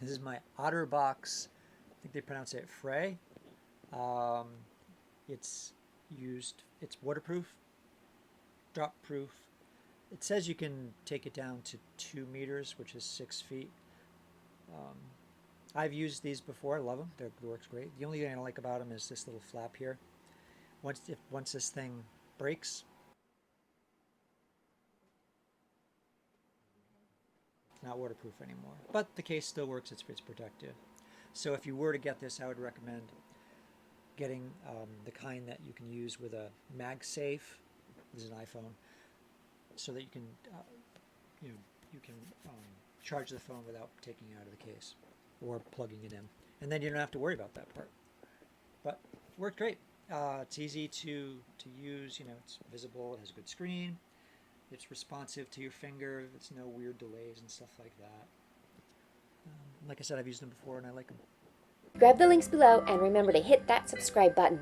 This is my OtterBox, I think they pronounce it FRÄ. It's waterproof, drop proof. It says you can take it down to 2 meters, which is 6 feet. I've used these before. I love them. It works great. The only thing I don't like about them is this little flap here. Once this thing breaks, it's not waterproof anymore. But the case still works. It's protective. So if you were to get this, I would recommend getting the kind that you can use with a MagSafe. This is an iPhone, so that you can charge the phone without taking it out of the case or plugging it in, and then you don't have to worry about that part. But it worked great. It's easy to use. It's visible. It has a good screen. It's responsive to your finger. It's no weird delays and stuff like that. Like I said, I've used them before and I like them. Grab the links below and remember to hit that subscribe button.